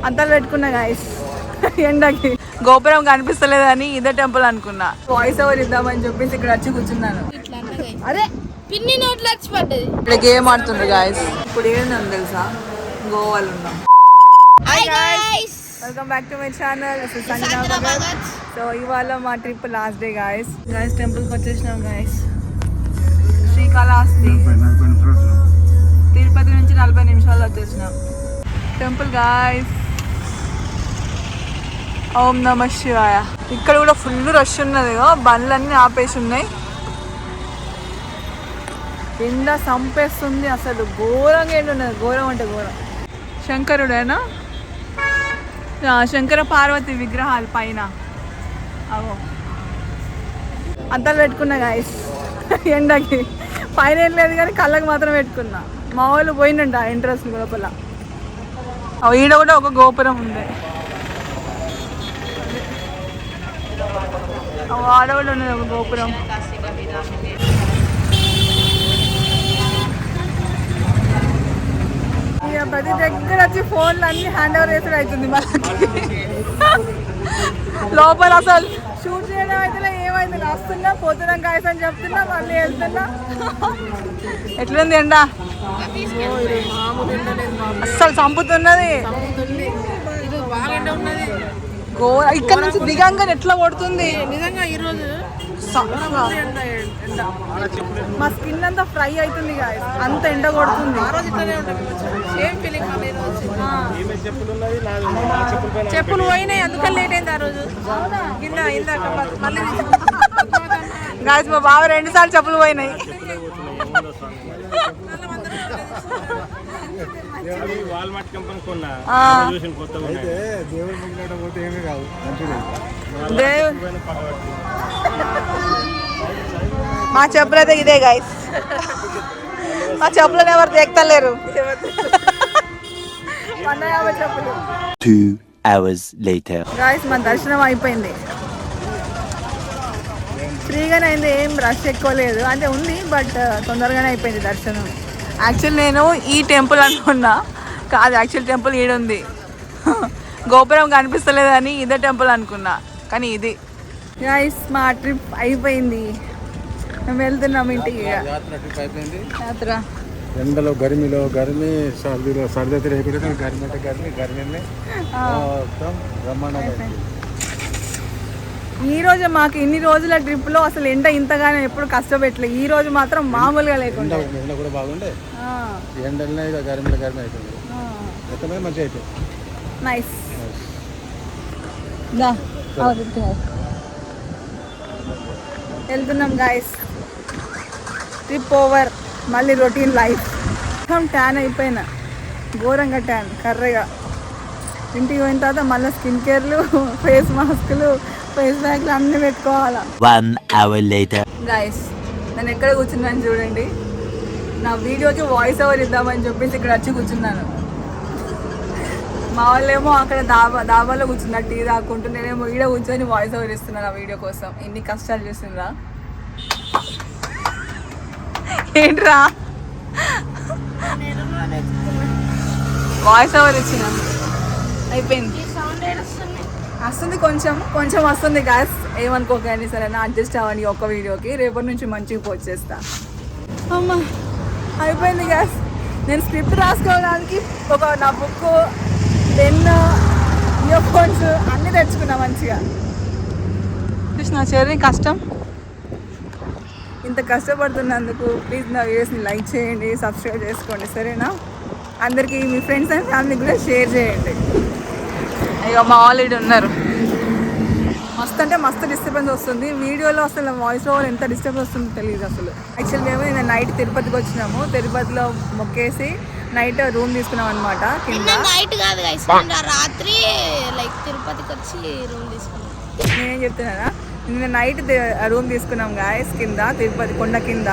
అంతా పెట్టుకున్నా గాయస్ ఎండకి గోపురం కనిపిస్తలేదని ఇదే టెంపుల్ అనుకున్నా. వాయిస్ ఓవర్ ఇద్దామని చెప్పేసి ఇక్కడ వచ్చి కూర్చున్నాను. అదే పిన్ని నోట్లు వచ్చి పడ్డది. ఇక్కడ గేమ్ ఆడుతుంది గాయస్. ఇప్పుడు ఏందని తెలుసా, గోవాలో ఉన్నాం. Hi guys, welcome back to my channel. This is Sanjana Bhagat. So ఇవాళ మా ట్రిప్ లాస్ట్ డే గాయస్. టెంపుల్కి వచ్చేసినాం గాయస్. శ్రీకాళహస్తి తిరుపతి నుంచి 40 నిమిషాల్లో వచ్చేసినాం టెంపుల్ గాయస్. ఓం నమ శివాయ. ఇక్కడ కూడా ఫుల్ రష్ ఉన్నది, బండ్లన్నీ ఆపేసి ఉన్నాయి. ఎండ సంపేస్తుంది అసలు, ఘోరంగా ఎండ ఉన్నది, ఘోరం అంటే ఘోరం. శంకరుడేనా, శంకర పార్వతి విగ్రహాలు పైన అవో అంతలు పెట్టుకున్నా గాయస్. ఎండకి పైన ఏం లేదు కానీ కళ్ళకి మాత్రం పెట్టుకున్నా. మా వాళ్ళు పోయిందంట ఎంట్రన్స్ లోపల. ఈడ కూడా ఒక గోపురం ఉంది, ఆడ కూడా ఉన్నది ఒక గోపురం. ఇక ప్రతి దగ్గర వచ్చి ఫోన్లు అన్ని హ్యాండ్ ఓవర్ చేసి అవుతుంది మనకి. లోపల అసలు షూట్ చేయడం అయితే ఏమైంది, వస్తున్నా పోతున్నాం గాయస్ అని చెప్తున్నా, మళ్ళీ వెళ్తున్నా. ఎట్లుంది ఎండ, అస్సలు చంపుతున్నది. ఇక్కడ నుంచి దిగంగానే ఎట్లా కొడుతుంది నిజంగా. ఈరోజు మా స్కిన్ అంతా ఫ్రై అవుతుంది గాయస్, అంత ఎండ కొడుతుంది. చెప్పులు పోయినాయి అందుకని లేట్ అయింది ఆ రోజు. మళ్ళీ గాయస్ మా బావ 2 సార్లు చెప్పులు పోయినాయి. మా చెప్పులు అయితే ఇదే గాయస్, మా చెప్పులను ఎవరు తెక్కలేరు. 2 hours later గాయస్ మా దర్శనం అయిపోయింది, ఫ్రీగానే అయింది, ఏం రష్ ఎక్కువ లేదు. అంటే ఉంది బట్ తొందరగానే అయిపోయింది దర్శనం. యాక్చువల్ నేను ఈ టెంపుల్ అనుకున్నా, కాదు యాక్చువల్ టెంపుల్ ఈడుంది. గోపురం కనిపిస్తలేదని ఇదే టెంపుల్ అనుకున్నా, కానీ ఇది. గాయస్ మా ట్రిప్ అయిపోయింది, మేము వెళ్తున్నాం ఇంటికి. యాత్ర ఎండలో గర్మీలో గర్మీ, సర్దిలో సర్ది అయితే గర్మీ అంటే గర్మీ గర్మీ బ్రహ్మాండంగా. ఈ రోజు మాకు ఇన్ని రోజుల ట్రిప్ లో అసలు ఎండ ఇంతగానే ఎప్పుడు కష్టపెట్టలేదు. ఈ రోజు మాత్రం మామూలుగా లేకుండా ఎండ కూడా బాగుండే. ఎండలనే గర్మీలో గర్మీ అవుతుంది, మొత్తమే మంచిగా అయిపోయింది. నైస్. వెళ్తున్నాం గాయస్, ట్రిప్ ఓవర్, మళ్ళీ రొటీన్ లైఫ్. ట్యాన్ అయిపోయినా, ఘోరంగా ట్యాన్, కర్రగా. ఇంటికి పోయిన తర్వాత మళ్ళీ స్కిన్ కేర్లు, ఫేస్ మాస్కులు, ఫేస్ ప్యాక్లు అన్నీ పెట్టుకోవాలా. 1 hour later గాయస్ నేను ఎక్కడ కూర్చున్నాను చూడండి, నా వీడియోకి వాయిస్ ఓవర్ ఇద్దామని చెప్పేసి ఇక్కడ వచ్చి కూర్చున్నాను. మా వాళ్ళేమో అక్కడ దాబాలో కూర్చున్నారు టీ తాకుంటూ, నేనేమో ఈడ కూర్చొని వాయిస్ ఓవర్ ఇస్తున్నాను ఆ వీడియో కోసం. ఇన్ని కష్టాలు చూసిండ్రా ఏంట్రా, వాయిస్ ఓవర్ ఇచ్చినా అయిపోయింది. వస్తుంది కొంచెం కొంచెం వస్తుంది గాయస్, ఏమనుకోకండి సరేనా, అడ్జస్ట్ అవ్వండి ఒక్క వీడియోకి. రేపటి నుంచి మంచిగా పోస్ట్ చేస్తా. అమ్మా అయిపోయింది గాయస్. నేను స్క్రిప్ట్ రాసుకోవడానికి నా బుక్, పెన్, ఇయర్ ఫోన్స్ అన్నీ తెచ్చుకున్నా మంచిగా. చూసిన చేరి కష్టం, ఇంత కష్టపడుతున్నందుకు ప్లీజ్ నా వీడియోస్ని లైక్ చేయండి, సబ్స్క్రైబ్ చేసుకోండి సరేనా. అందరికీ మీ ఫ్రెండ్స్ అండ్ ఫ్యామిలీకి కూడా షేర్ చేయండి. ఇక మా ఆల్రెడీ ఉన్నారు, మస్తు అంటే మస్తు డిస్టర్బెన్స్ వస్తుంది వీడియోలో. అసలు వాయిస్ ఓవర్ ఎంత డిస్టర్బెన్స్ వస్తుందో తెలియదు అసలు. యాక్చువల్గా ఏమో నేను నైట్ తిరుపతికి వచ్చినాము, తిరుపతిలో మొక్కేసి నైట్ రూమ్ తీసుకున్నాం అనమాట కింద. నైట్ కాదు రాత్రి లైక్ తిరుపతికి వచ్చి రూమ్ తీసుకున్నాం. నేనేం చెప్తున్నానా, నిన్న నైట్ రూమ్ తీసుకున్నాం గాయస్ కింద, తిరుపతి కొండ కింద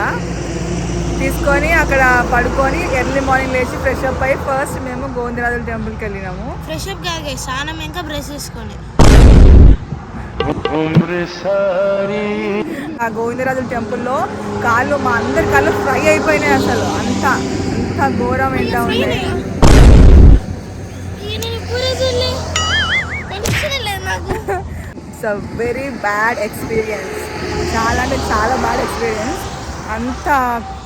తీసుకొని అక్కడ పడుకొని ఎర్లీ మార్నింగ్ లేచి ఫ్రెష్ అప్ అయ్యి ఫస్ట్ మేము గోవిందరాజుల టెంపుల్కి వెళ్ళినాము. ఫ్రెష్ అప్ కాదు స్నానం ఇంకా బ్రష్ చేసుకొని ఆ గోవిందరాజుల టెంపుల్లో కాళ్ళు, మా అందరి కాళ్ళు ఫ్రై అయిపోయినాయి అసలు, అంత ఘోరం ఎండ ఉంది. It's a very bad experience. చాలా అంటే చాలా బ్యాడ్ ఎక్స్పీరియన్స్.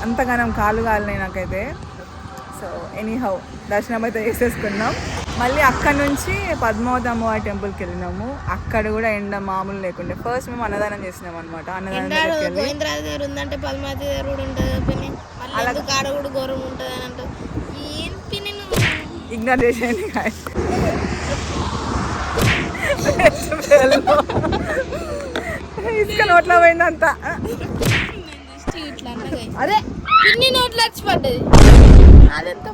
అంతగానం కాలు కాలినాయి నాకైతే. సో ఎనీహౌ దర్శనం అయితే చేసేసుకున్నాం. మళ్ళీ అక్కడ నుంచి పద్మావతి అమ్మవారి టెంపుల్కి వెళ్ళినాము. అక్కడ కూడా ఎండ మామూలు లేకుండే. ఫస్ట్ మేము అన్నదానం చేసినాం అనమాట. అన్నదానం గోవిందరాజు దగ్గర ఉందంటే పద్మావతి దగ్గర కూడా ఉంటుంది. అలా కాడ కూడా ఘోరం ఉంటుంది అని అంటే ఏంటి నేను ఇగ్నోర్ చేసేయండి. ఇసుక నోట్లో పోయిందంతా. అదే పిన్ని నోట్లో వచ్చి పడ్డది. అదెంత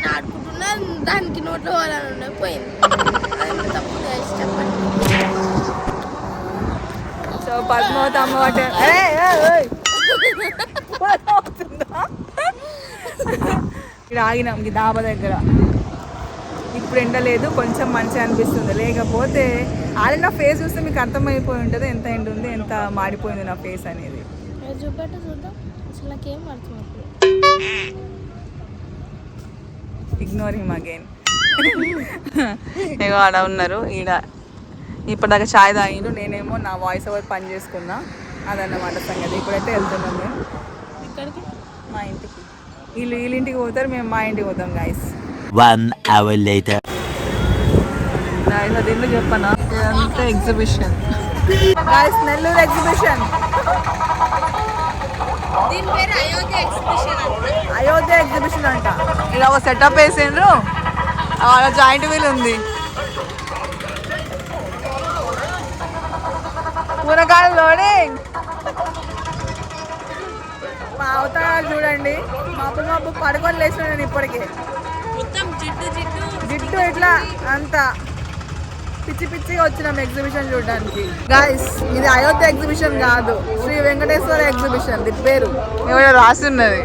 నాటుకుంటున్నా దానికి నోట్లో పోవాలని ఉండే పోయింది. అదెంత తప్పు చెప్పండి. సో పద్మావతి అమ్మవారి ఇక్కడ ఆగినాం ఈ డాబా దగ్గర. ఇప్పుడు ఎండ లేదు, కొంచెం మంచిగా అనిపిస్తుంది. లేకపోతే ఆల్రెడీ నా ఫేస్ చూస్తే మీకు అర్థమైపోయి ఉంటుంది ఎంత ఎండ ఉంది, ఎంత మాడిపోయింది నా ఫేస్ అనేది. చూపెట్టు చూద్దాం. అసలు నాకేం అర్థమైపోయింది. Ignore him again. ఇగో ఆడ ఉన్నారు. ఈడ ఇప్పటిదాకా ఛాయ్ తాగిండు, నేనేమో నా వాయిస్ ఓవర్ పని చేసుకున్నా. అదన్నమాట సంగతి. ఇప్పుడైతే వెళ్తున్నాం మేము ఇక్కడికి మా ఇంటికి. వీళ్ళింటికి పోతారు, మేము మా ఇంటికి పోతాం గైస్. 1 hour later. అది ఎందుకు చెప్పనా, ఇదంతా ఎగ్జిబిషన్ గైస్, నెల్లూరు ఎగ్జిబిషన్. దీని పేరు అయోధ్య ఎగ్జిబిషన్. అయోధ్య ఎగ్జిబిషన్ అంట. ఇలా ఒక సెటప్ వేసిండ్రు, అలా జాయింట్ వీల్ ఉంది. కూరగాయలు లోడింగ్. మా అవతారాలు చూడండి, మబ్బు పడుకొని లేచిన నేను ఇప్పటికే. మొత్తం జిడ్డు ఇట్లా అంతా పిచ్చిగా వచ్చినాం ఎగ్జిబిషన్ చూడడానికి. గైస్ ఇది అయోధ్య ఎగ్జిబిషన్ కాదు, శ్రీ వెంకటేశ్వర ఎగ్జిబిషన్ దీని పేరు. ఎవరో రాసి ఉన్నది.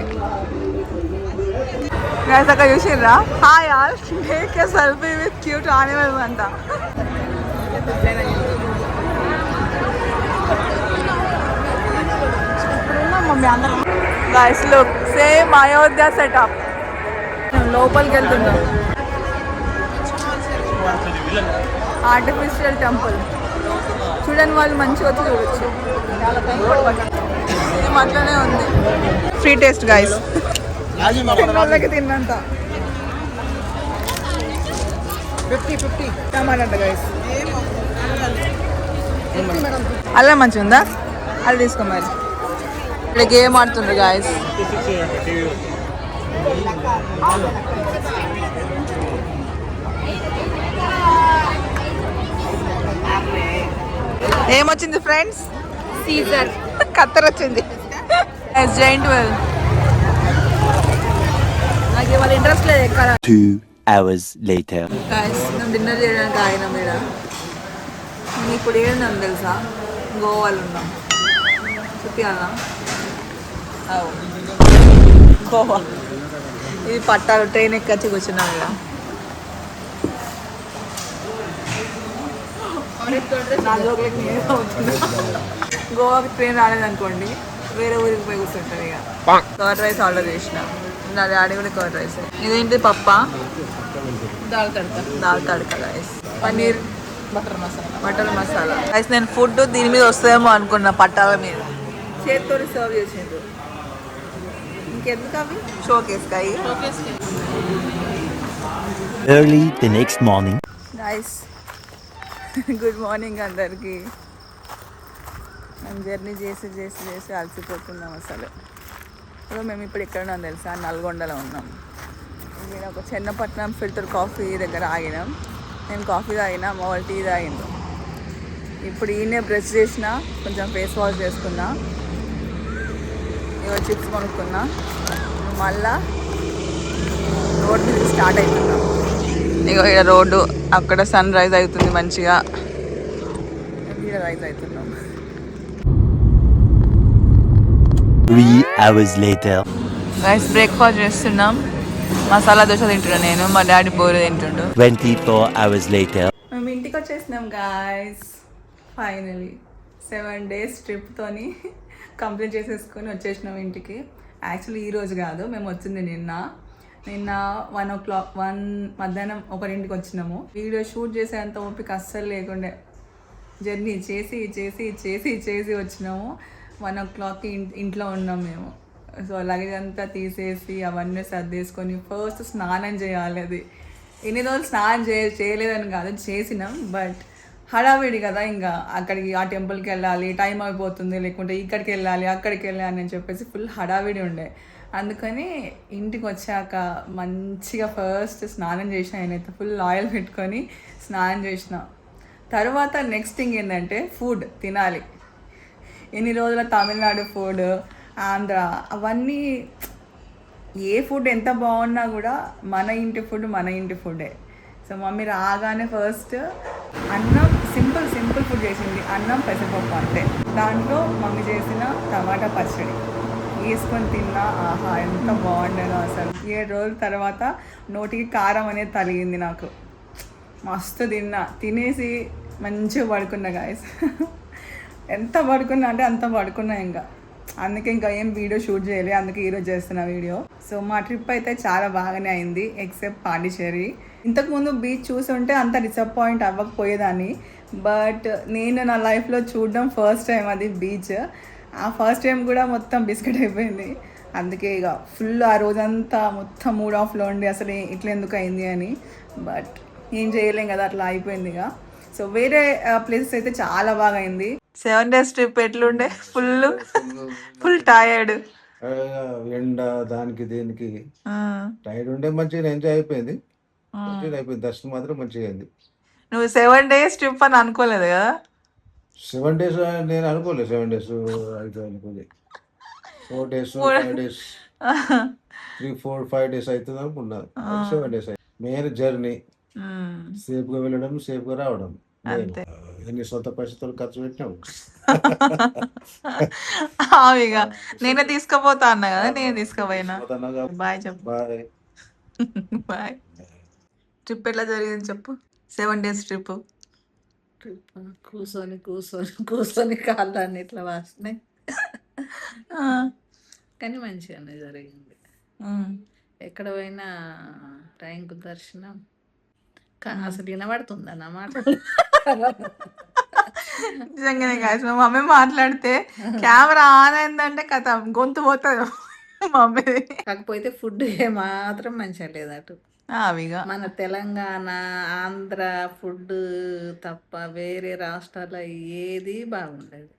గైస్ అక్కడ చూసిండ్రా, hi all take a selfie with cute animals అంట. Guys look, same Ayodhya setup. లోపలికి వెళ్తున్నాం. ఆర్టిఫిషియల్ టెంపుల్ చూడని వాళ్ళు మంచిగా వచ్చి చూడొచ్చు. ఇది అట్లనే ఉంది. ఫ్రీ టేస్ట్ గైస్, తిన్నోళ్ళకి తిన్నంత. 50 టమాటా గైస్. అల్లం మంచిగా ఉందా? అది తీసుకో మరి. ఇక్కడ గేమ్ ఆడుతుండ్రు గైస్. ఏమొచ్చింది ఫ్రెండ్స్? సీజర్ కత్తర్ వచ్చింది. Giant well. నాకు ఇవాళ ఇంట్రెస్ట్ లేదు ఎక్కడ. 2 hours later. గైస్ మేము డిన్నర్ చేయడానికి ఆయన మీద. ఇప్పుడు ఏడున్నాం తెలుసా? గోవాలో ఉన్నాం. చూపియాలా? గోవా. ఇది పట్టాలు, ట్రైన్ ఎక్కొచ్చి కూర్చున్నాం ఇక. నా జోకులకి నేనే అవుతున్నా. గోవాకి ట్రైన్ రాలేదనుకోండి, వేరే ఊరికి పోయి కూర్చుంటారు ఇక. కర్డ్ రైస్ ఆర్డర్ చేసిన. నా డాడీ కూడా కర్డ్ రైస్. ఇదేంటి పప్ప? Dal tadka rice. Paneer butter masala rice. నేను ఫుడ్ దీని మీద వస్తుందేమో అనుకున్నా, పట్టాల మీద. చేతితో సర్వ్ చేసిండ్రు. ఇంకెందుకు అవి? షోకేస్కాయి. Early the next morning. Guys good morning అందరికి. మేము జర్నీ చేసి అలసిపోతున్నాం అసలు. మేము ఇప్పుడు ఎక్కడ ఉన్నాం తెలుసా? నల్గొండలో ఉన్నాం. నేను ఒక చెన్నపట్నం ఫిల్టర్ కాఫీ దగ్గర ఆగినాం. నేను కాఫీ తాగినా, మా వాళ్ళు టీ తాగిండు. ఇప్పుడు ఈయనే బ్రష్ చేసిన, కొంచెం ఫేస్ వాష్ చేసుకున్నా, ఇవో చిప్స్ కొనుక్కున్నా. మళ్ళా రోడ్ మీద స్టార్ట్ అవుతున్నాం. ఇగో ఇక్కడ రోడ్డు, అక్కడ సన్ రైజ్ అవుతుంది మంచిగా. ఇక్కడ రైజ్ అవుతున్నాం. 3 hours later. రైస్ బ్రేక్ఫాస్ట్ చేస్తున్నాం. మసాలా దోశ తింటున్నా నేను, మా డాడీ బోరే తింటుండు. 24 hours later. మేము ఇంటికి వచ్చేసినాం గాయస్. ఫైనలీ 7 days ట్రిప్తోని కంప్లీట్ చేసేసుకొని వచ్చేసినాం ఇంటికి. యాక్చువల్లీ ఈరోజు కాదు, మేము వచ్చింది నిన్న 1 o'clock మధ్యాహ్నం 1ంటికి వచ్చినాము. వీడియో షూట్ చేసేంత ఓపిక అస్సలు లేకుండే. జర్నీ చేసి చేసి చేసి చేసి వచ్చినాము. 1 o'clockకి ఇంట్లో ఉన్నాం మేము. సో లగేజ్ అంతా తీసేసి అవన్నీ సర్దేసుకొని ఫస్ట్ స్నానం చేయాలి. అది ఎన్ని రోజులు స్నానం చేయలేదని కాదు, చేసినాం. బట్ హడావిడి కదా, ఇంకా అక్కడికి ఆ టెంపుల్కి వెళ్ళాలి, టైం అయిపోతుంది, లేకుంటే ఇక్కడికి వెళ్ళాలి అక్కడికి వెళ్ళాలి అని చెప్పేసి ఫుల్ హడావిడి ఉండే. అందుకని ఇంటికి వచ్చాక మంచిగా ఫస్ట్ స్నానం చేసిన. నేనైతే ఫుల్ ఆయిల్ పెట్టుకొని స్నానం చేసిన. తర్వాత నెక్స్ట్ థింగ్ ఏంటంటే ఫుడ్ తినాలి. ఎన్ని రోజుల తమిళనాడు ఫుడ్, ఆంధ్ర, అవన్నీ ఏ ఫుడ్ ఎంత బాగున్నా కూడా మన ఇంటి ఫుడ్ మన ఇంటి ఫుడ్డే. సో మమ్మీ రాగానే ఫస్ట్ అన్నం, సింపుల్ ఫుడ్ చేసింది. అన్నం పెసరపప్పు అంతే. దాంట్లో మమ్మీ చేసిన టమాటా పచ్చడి వేసుకొని తిన్నా. ఆహా ఎంత బాగుండేదో అసలు. 7 రోజుల తర్వాత నోటికి కారం అనేది తగిలింది నాకు. మస్తు తినేసి మంచిగా పడుకున్నా గాయస్. ఎంత పడుకున్నా అంటే అంత పడుకున్నా. అందుకే ఇంకా ఏం వీడియో షూట్ చేయలేదు, అందుకే ఈరోజు చేస్తున్న వీడియో. సో మా ట్రిప్ అయితే చాలా బాగానే అయింది, ఎక్సెప్ట్ పాండిచేరి. ఇంతకుముందు బీచ్ చూసుంటే అంత డిసప్పాయింట్ అవ్వకపోయేదాన్ని. బట్ నేను నా లైఫ్లో చూడడం ఫస్ట్ టైం అది బీచ్. ఆ ఫస్ట్ టైం కూడా మొత్తం బిస్కెట్ అయిపోయింది. అందుకే ఇక ఫుల్ ఆ రోజంతా మొత్తం మూడ్ ఆఫ్లో ఉండి అసలు ఇట్లా ఎందుకు అయింది అని. బట్ ఏం చేయలేం కదా, అట్లా అయిపోయింది ఇక. సో వేరే ప్లేసెస్ అయితే చాలా బాగా అయింది. 7 days ట్రిప్ ఎట్లుండే? Full tired. ఎండ దానికి దీనికి టైర్డ్ ఉండే, మంచిగా ఎంజాయ్ అయిపోయింది. దర్శనం మాత్రం మంచిగా అయింది. నువ్వు 7 days ట్రిప్ అని అనుకోలేదు కదా? 7 days నేను అనుకోలేదు. 7 days అయితే అనుకోలేదు. 4 days 5 days 3 4 5 days అవుతుంది అనుకున్నాను. 7 days అయింది. మెయిన్ జర్నీ, సేఫ్గా వెళ్ళడం, సేఫ్గా రావడం. ఎన్ని సొంత పైసలు ఖర్చు పెట్టినావు. ఇక నేనే తీసుకుపోతా అన్నా కదా, నేను తీసుకుపోయినా. బాయ్ చెప్పు. Bye bye. ట్రిప్ ఎట్లా జరిగింది చెప్పు? 7 days ట్రిప్. కూర్చొని కాళ్ళు అన్ని ఇట్లా వాసినాయి, కానీ మంచిగానే జరిగింది. ఎక్కడ పోయినా టైంకు దర్శనం. అసలు వినబడుతుందా నా మాట? నిజంగానే కాదు, మా మమ్మీ మాట్లాడితే కెమెరా ఆన్ అయిందంటే కథ గొంతు పోతుంది మమ్మీ. కాకపోతే ఫుడ్ మాత్రం మంచిగా లేదు అటు. అవిగా మన తెలంగాణ ఆంధ్ర ఫుడ్ తప్ప వేరే రాష్ట్రాల్లో ఏది బాగుండదు.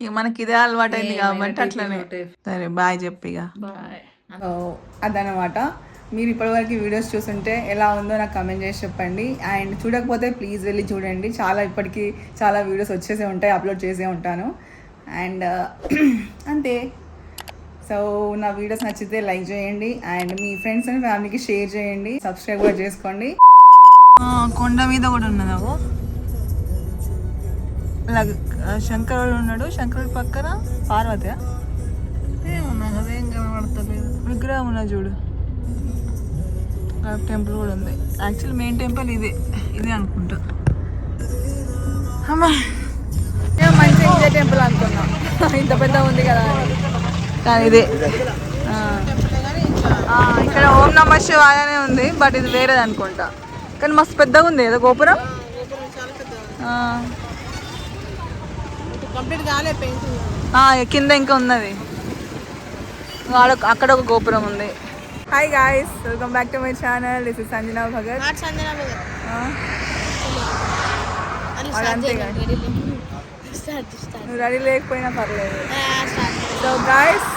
ఇక మనకి ఇదే అలవాటు అయింది కాబట్టి అట్లనే. సరే బాయ్ చెప్పిగా. అదనమాట. మీరు ఇప్పటివరకు వీడియోస్ చూస్తుంటే ఎలా ఉందో నాకు కమెంట్ చేసి చెప్పండి. అండ్ చూడకపోతే ప్లీజ్ వెళ్ళి చూడండి. ఇప్పటికీ చాలా వీడియోస్ వచ్చేసే ఉంటాయి, అప్లోడ్ చేసే ఉంటాను. అండ్ అంతే. సో నా వీడియోస్ నచ్చితే లైక్ చేయండి, అండ్ మీ ఫ్రెండ్స్ అండ్ ఫ్యామిలీకి షేర్ చేయండి, సబ్స్క్రైబ్ కూడా చేసుకోండి. కొండ మీద కూడా ఉన్నదావు శంకరుడు ఉన్నాడు. శంకరుడు పక్కన పార్వతి అదేం కనబడతలేదు. విగ్రహం ఉన్నది చూడు. టెంపుల్ కూడా ఉంది. యాక్చువల్లీ మెయిన్ టెంపుల్ ఇదే అనుకుంటా. అమ్మా మంచిగా ఇదే టెంపుల్ అనుకున్నాం, ఇంత పెద్ద ఉంది కదా కానీ ఇదే. ఇక్కడ ఓం నమ శివాయనే ఉంది, బట్ ఇది వేరేది అనుకుంటా. కానీ మస్తు పెద్దగా ఉంది కదా గోపురం. కింద ఇంకా ఉన్నది, అక్కడ ఒక గోపురం ఉంది. Hi guys, welcome back to my channel. This is Sanjana Bhagat. నువ్వు రెడీ లేకపోయినా పర్లేదు. So guys